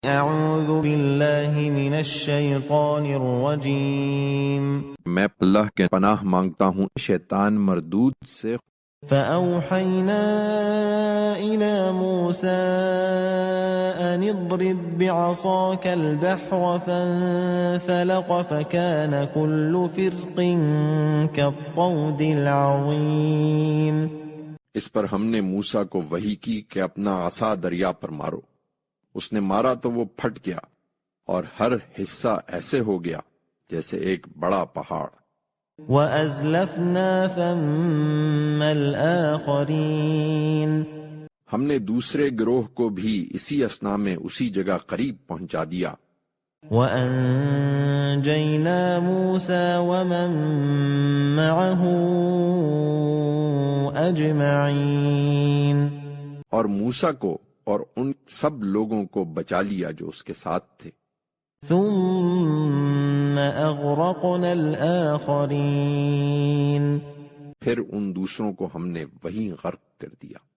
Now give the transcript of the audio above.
اعوذ باللہ من الشیطان الرجیم میں اللہ کے پناہ مانگتا ہوں شیطان مردود سے۔ فأوحینا إلى موسى أن اضرب بعصاك البحر فانفلق فكان كل فرق كالطود العظيم۔ اس پر ہم نے موسیٰ کو وحی کی کہ اپنا عصا دریا پر مارو۔ اس نے مارا تو وہ پھٹ گیا اور ہر حصہ ایسے ہو گیا جیسے ایک بڑا پہاڑ۔ وَأَزْلَفْنَا ثَمَّ الْآخَرِينَ، ہم نے دوسرے گروہ کو بھی اسی اثنا میں اسی جگہ قریب پہنچا دیا۔ وَأَنجَيْنَا مُوسَى وَمَن مَّعَهُ أَجْمَعِينَ، اور موسیٰ کو اور ان سب لوگوں کو بچا لیا جو اس کے ساتھ تھے۔ ثُمَّ أَغْرَقْنَا الْآخَرِينَ، پھر ان دوسروں کو ہم نے وہیں غرق کر دیا۔